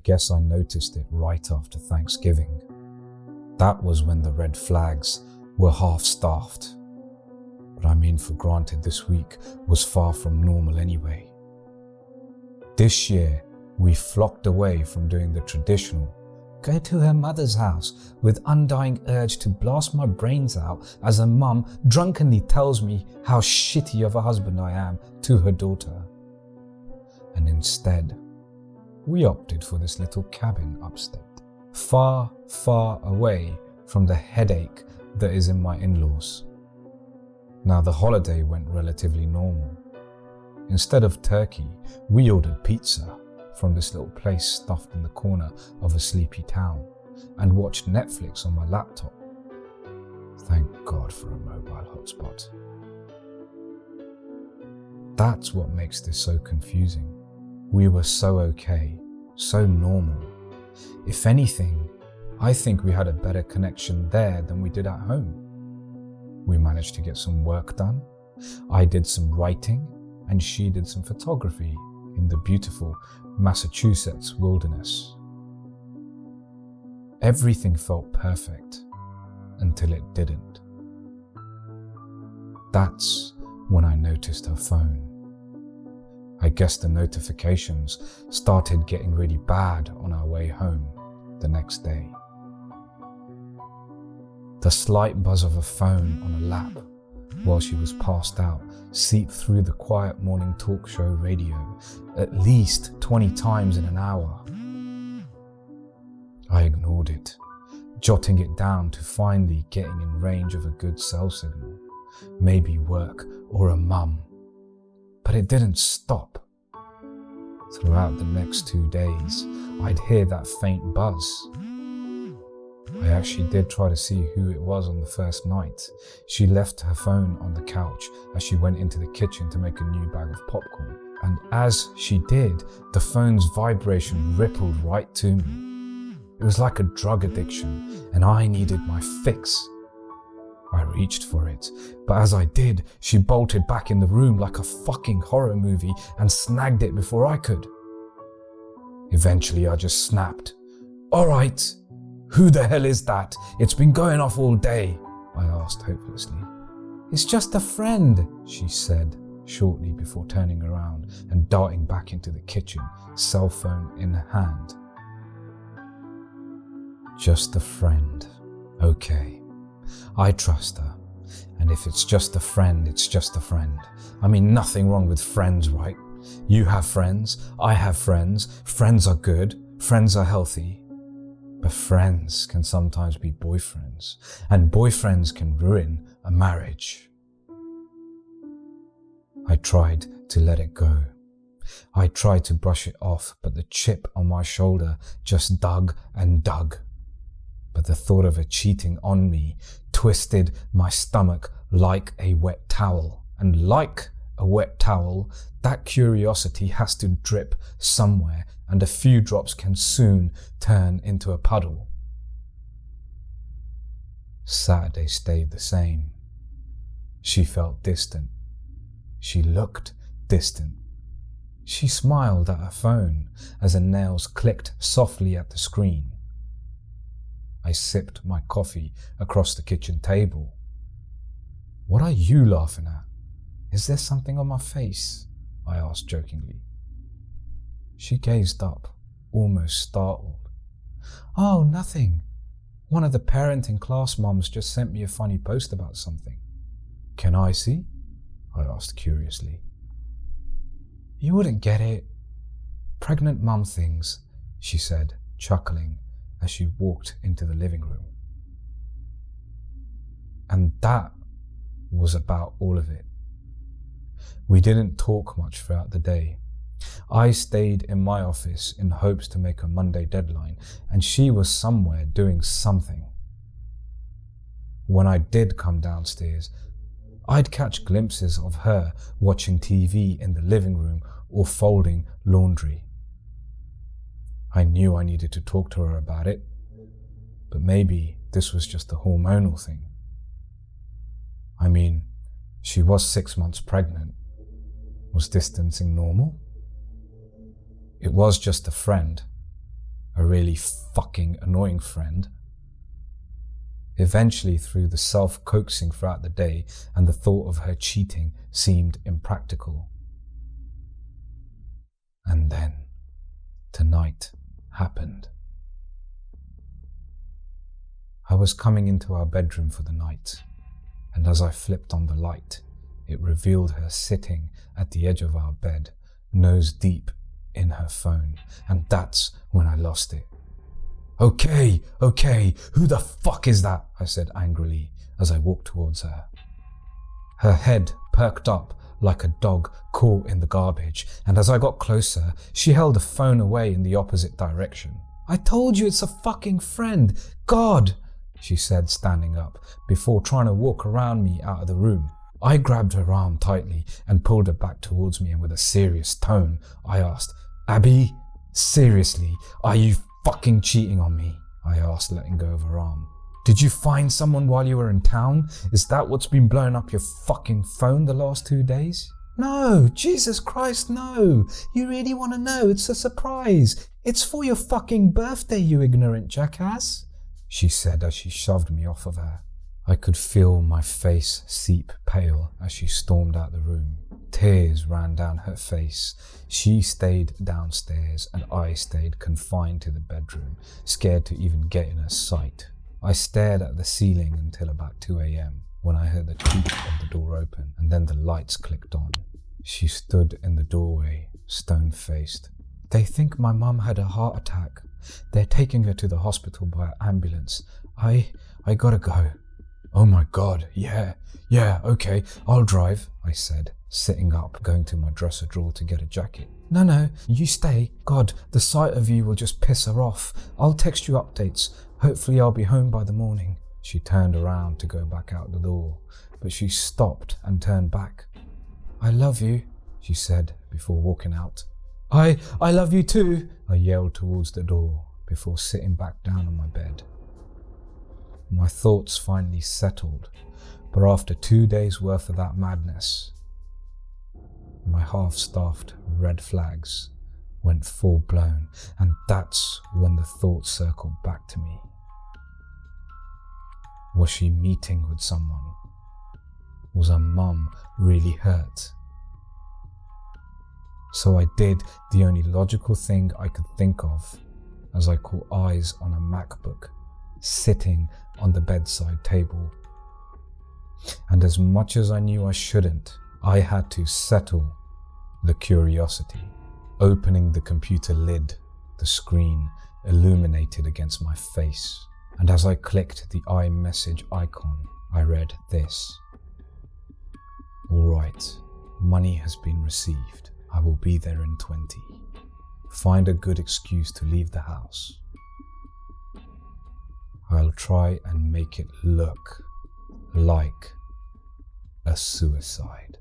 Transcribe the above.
guess I noticed it right after Thanksgiving. That was when the red flags were half-staffed. But I mean, for granted, this week was far from normal anyway. This year, we flocked away from doing the traditional go to her mother's house with undying urge to blast my brains out as her mum drunkenly tells me how shitty of a husband I am to her daughter. And instead, we opted for this little cabin upstate, far, far away from the headache that is in my in-laws. Now, the holiday went relatively normal. Instead of turkey, we ordered pizza from this little place stuffed in the corner of a sleepy town and watched Netflix on my laptop. Thank God for a mobile hotspot. That's what makes this so confusing. We were so okay, so normal. If anything, I think we had a better connection there than we did at home. We managed to get some work done. I did some writing and she did some photography in the beautiful Massachusetts wilderness. Everything felt perfect until it didn't. That's when I noticed her phone. I guess the notifications started getting really bad on our way home the next day. The slight buzz of a phone on a lap while she was passed out seeped through the quiet morning talk show radio at least 20 times in an hour. I ignored it, jotting it down to finally getting in range of a good cell signal, maybe work or a mum. But it didn't stop. Throughout the next 2 days, I'd hear that faint buzz. I actually did try to see who it was on the first night. She left her phone on the couch as she went into the kitchen to make a new bag of popcorn. And as she did, the phone's vibration rippled right to me. It was like a drug addiction, and I needed my fix. I reached for it, but as I did, she bolted back in the room like a fucking horror movie and snagged it before I could. Eventually, I just snapped. "All right. Who the hell is that? It's been going off all day," I asked hopelessly. "It's just a friend," she said shortly before turning around and darting back into the kitchen, cell phone in hand. Just a friend. Okay. I trust her. And if it's just a friend, it's just a friend. I mean, nothing wrong with friends, right? You have friends, I have friends, friends are good, friends are healthy. But friends can sometimes be boyfriends, and boyfriends can ruin a marriage. I tried to let it go. I tried to brush it off, but the chip on my shoulder just dug and dug. But the thought of her cheating on me twisted my stomach like a wet towel. And like a wet towel, that curiosity has to drip somewhere, and a few drops can soon turn into a puddle. Saturday stayed the same. She felt distant. She looked distant. She smiled at her phone as her nails clicked softly at the screen. I sipped my coffee across the kitchen table. "What are you laughing at? Is there something on my face?" I asked jokingly. She gazed up, almost startled. "Oh, nothing. One of the parenting class moms just sent me a funny post about something." "Can I see?" I asked curiously. "You wouldn't get it. Pregnant mum things," she said, chuckling as she walked into the living room. And that was about all of it. We didn't talk much throughout the day. I stayed in my office in hopes to make a Monday deadline, and she was somewhere doing something. When I did come downstairs, I'd catch glimpses of her watching TV in the living room or folding laundry. I knew I needed to talk to her about it, but maybe this was just a hormonal thing. I mean, she was 6 months pregnant. Was distancing normal? It was just a friend. a really fucking annoying friend. Eventually, through the self-coaxing throughout the day and the thought of her cheating seemed impractical. And then, tonight happened. I was coming into our bedroom for the night, and as I flipped on the light, it revealed her sitting at the edge of our bed, nose deep in her phone, and that's when I lost it. Okay, who the fuck is that? I said angrily as I walked towards her. Her head perked up like a dog caught in the garbage, and as I got closer, she held the phone away in the opposite direction. I told you it's a fucking friend. God, she said, standing up before trying to walk around me out of the room. I grabbed her arm tightly and pulled her back towards me, and with a serious tone, I asked, Abby, seriously, are you fucking cheating on me? I asked, letting go of her arm. Did you find someone while you were in town? Is that what's been blowing up your fucking phone the last 2 days? No, Jesus Christ, no. You really want to know? It's a surprise. It's for your fucking birthday, you ignorant jackass, she said as she shoved me off of her. I could feel my face seep pale as she stormed out the room. Tears ran down her face. She stayed downstairs and I stayed confined to the bedroom, scared to even get in her sight. I stared at the ceiling until about 2 a.m. when I heard the creak of the door open and then the lights clicked on. She stood in the doorway, stone-faced. They think my mum had a heart attack. They're taking her to the hospital by ambulance. I gotta go. Oh my God, yeah, okay, I'll drive, I said, sitting up, going to my dresser drawer to get a jacket. No, you stay. God, the sight of you will just piss her off. I'll text you updates. Hopefully I'll be home by the morning. She turned around to go back out the door, but she stopped and turned back. I love you, she said before walking out. I love you too, I yelled towards the door before sitting back down on my bed. My thoughts finally settled, but after 2 days worth of that madness, my half-staffed red flags went full blown, and that's when the thought circled back to me. Was she meeting with someone? Was her mum really hurt? So I did the only logical thing I could think of as I caught eyes on a MacBook sitting on the bedside table. And as much as I knew I shouldn't, I had to settle the curiosity. Opening the computer lid, the screen illuminated against my face, and as I clicked the iMessage icon, I read this. All right, money has been received. I will be there in 20. Find a good excuse to leave the house. I'll try and make it look like a suicide.